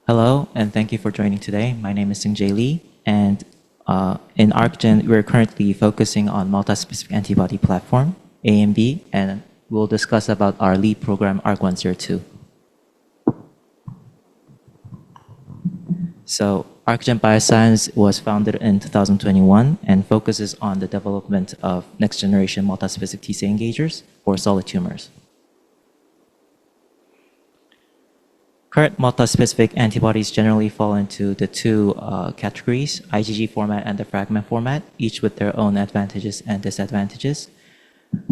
Hello, and thank you for joining today. My name is Singjay Lee, and in Arkgen, we're currently focusing on multi-specific antibody platform, AMB, and we'll discuss about our lead program, ARC-102. So, Arkgen Bioscience was founded in 2021 and focuses on the development of next-generation multi-specific T-cell engagers for solid tumors. Current multi-specific antibodies generally fall into the two categories, IgG format and the fragment format, each with their own advantages and disadvantages.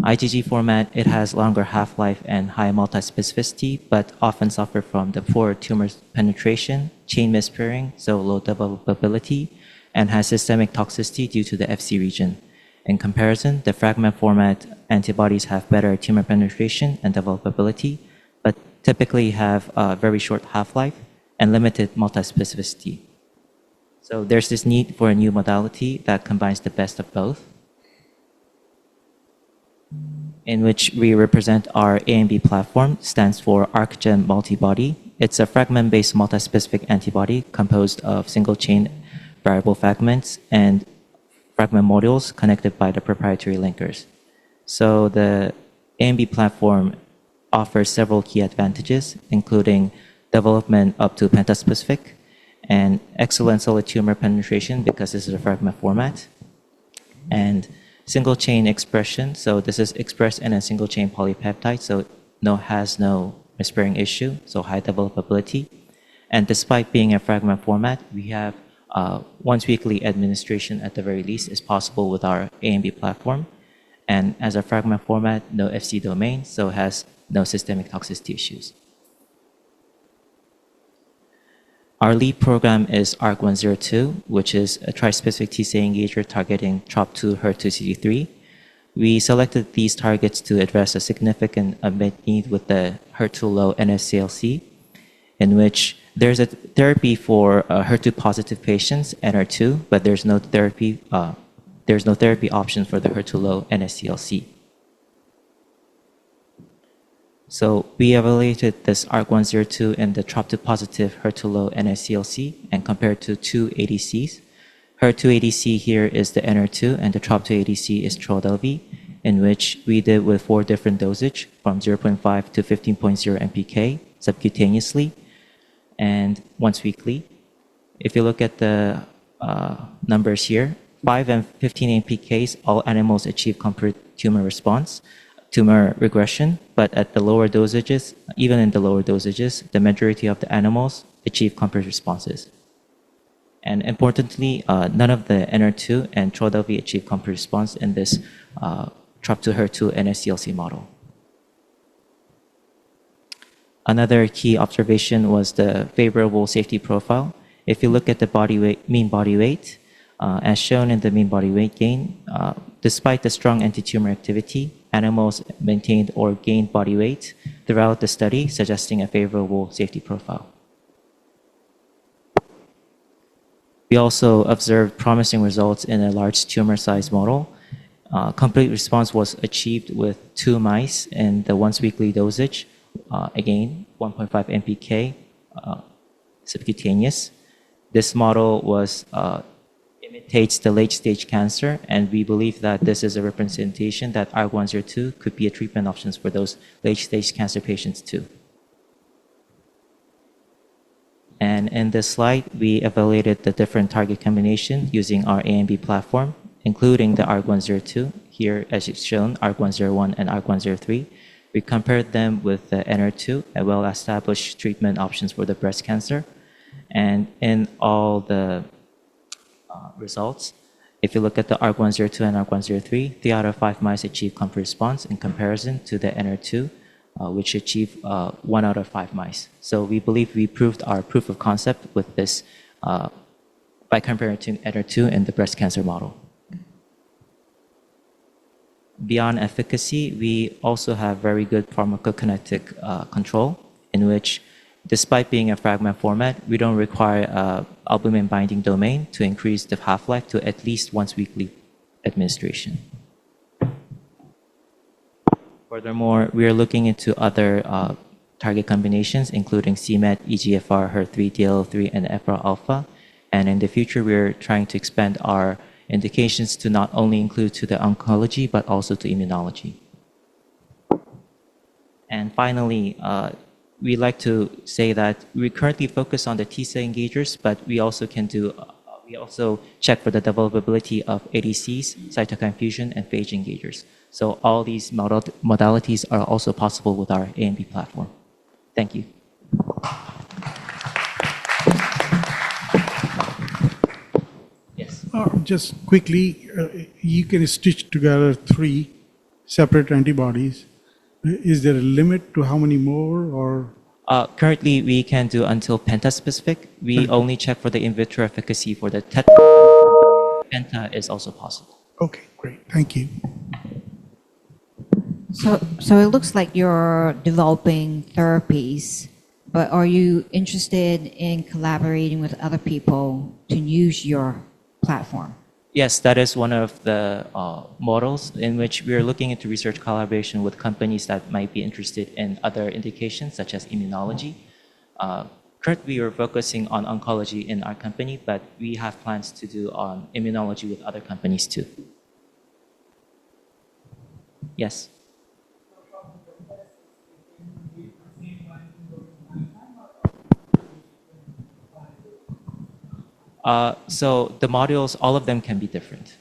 IgG format, it has longer half-life and high multi-specificity, but often suffer from the poor tumor penetration, chain mispairing, so low developability, and has systemic toxicity due to the Fc region. In comparison, the fragment format antibodies have better tumor penetration and developability, but typically have a very short half-life and limited multi-specificity. So there's this need for a new modality that combines the best of both, in which we represent our AMB platform, stands for Arkgen Multibody. It's a fragment-based multi-specific antibody composed of single-chain variable fragments and fragment modules connected by the proprietary linkers. So the AMB platform offers several key advantages, including development up to pentaspecific and excellent solid tumor penetration because this is a fragment format, and single chain expression. So this is expressed in a single chain polypeptide, so has no mispairing issue, so high developability. And despite being a fragment format, we have once weekly administration at the very least is possible with our AMB platform. And as a fragment format, no Fc domain, so has no systemic toxicity issues. Our lead program is ARC-102, which is a trispecific T-cell engager targeting TROP2 HER2 CD3. We selected these targets to address a significant unmet need with the HER2-low NSCLC, in which there's a therapy for HER2-positive patients, NR2, but there's no therapy option for the HER2-low NSCLC. So we evaluated this ARC-102 in the TROP2-positive HER2-low NSCLC and compared to two ADCs. HER2 ADC here is the NR2 and the TROP2 ADC is Trodelvy, in which we did with 4 different dosage from 0.5 to 15.0 mpk subcutaneously and once weekly. If you look at the numbers here, 5 and 15 mpks, all animals achieve complete tumor response, tumor regression, but at the lower dosages, even in the lower dosages, the majority of the animals achieve complete responses. And importantly, none of the NR2 and Trodelvy achieve complete response in this TROP2 HER2 NSCLC model. Another key observation was the favorable safety profile. If you look at the body weight, mean body weight, as shown in the mean body weight gain, despite the strong anti-tumor activity, animals maintained or gained body weight throughout the study, suggesting a favorable safety profile. We also observed promising results in a large tumor size model. Complete response was achieved with 2 mice in the once weekly dosage, again, 1.5 mpk subcutaneous. This model imitates the late-stage cancer, and we believe that this is a representation that ARC-102 could be a treatment option for those late-stage cancer patients too. And in this slide, we evaluated the different target combination using our AMB platform, including the ARC-102, here as it's shown, ARC-101 and ARC-103. We compared them with the NR2, a well-established treatment options for the breast cancer. And in all the results, if you look at the ARC-102 and ARC-103, 3 out of 5 mice achieve complete response in comparison to the NR2, which achieved 1 out of 5 mice. So we believe we proved our proof of concept with this by comparing to NR2 in the breast cancer model. Beyond efficacy, we also have very good pharmacokinetic control, in which despite being a fragment format, we don't require albumin binding domain to increase the half-life to at least once weekly administration. Furthermore, we are looking into other target combinations, including c-MET, EGFR, HER3, DLL3, and FR alpha. And in the future, we're trying to expand our indications to not only include to the oncology, but also to immunology. And finally, we like to say that we currently focus on the T-cell engagers, but we also can do, we also check for the developability of ADCs, cytokine fusion, and phage engagers. So all these modalities are also possible with our AMB platform. Thank you. Yes. Just quickly, you can stitch together 3 separate antibodies. Is there a limit to how many more, or? Currently, we can do until penta-specific. We only check for the in vitro efficacy for the penta is also possible. Okay, great. Thank you. So it looks like you're developing therapies, but are you interested in collaborating with other people to use your platform? Yes, that is one of the models in which we are looking into research collaboration with companies that might be interested in other indications, such as immunology. Currently, we are focusing on oncology in our company, but we have plans to do immunology with other companies too. Yes. So the modules, all of them can be different.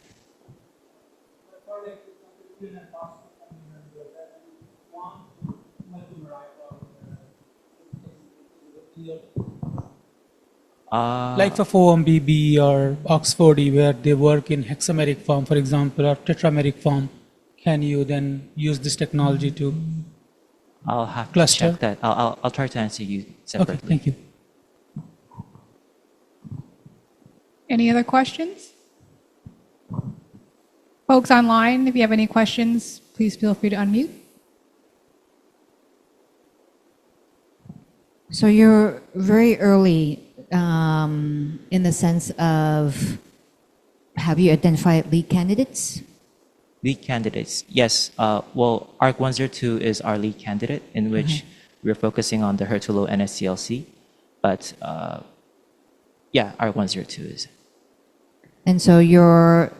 Like for 4-1BB or OX40, where they work in hexameric form, for example, or tetrameric form, can you then use this technology to I'll have cluster? to check that. I'll try to answer you separately. Okay, thank you. Any other questions? Folks online, if you have any questions, please feel free to unmute. So you're very early in the sense of, have you identified lead candidates? Lead candidates, yes. Well, ARC-102 is our lead candidate in which we're focusing on the HER2-low NSCLC. But yeah, ARC-102 is. And so you're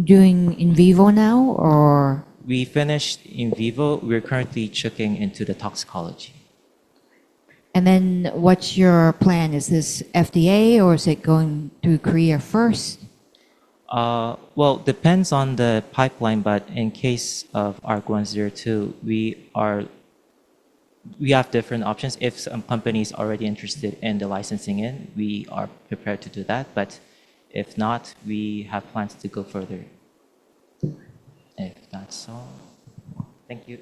doing in vivo now, or? We finished in vivo. We're currently checking into the toxicology. And then what's your plan? Is this FDA or is it going through Korea first? Well, depends on the pipeline, but in case of ARC-102, we have different options. If some companies are already interested in the licensing in, we are prepared to do that. But if not, we have plans to go further. If that's all, thank you.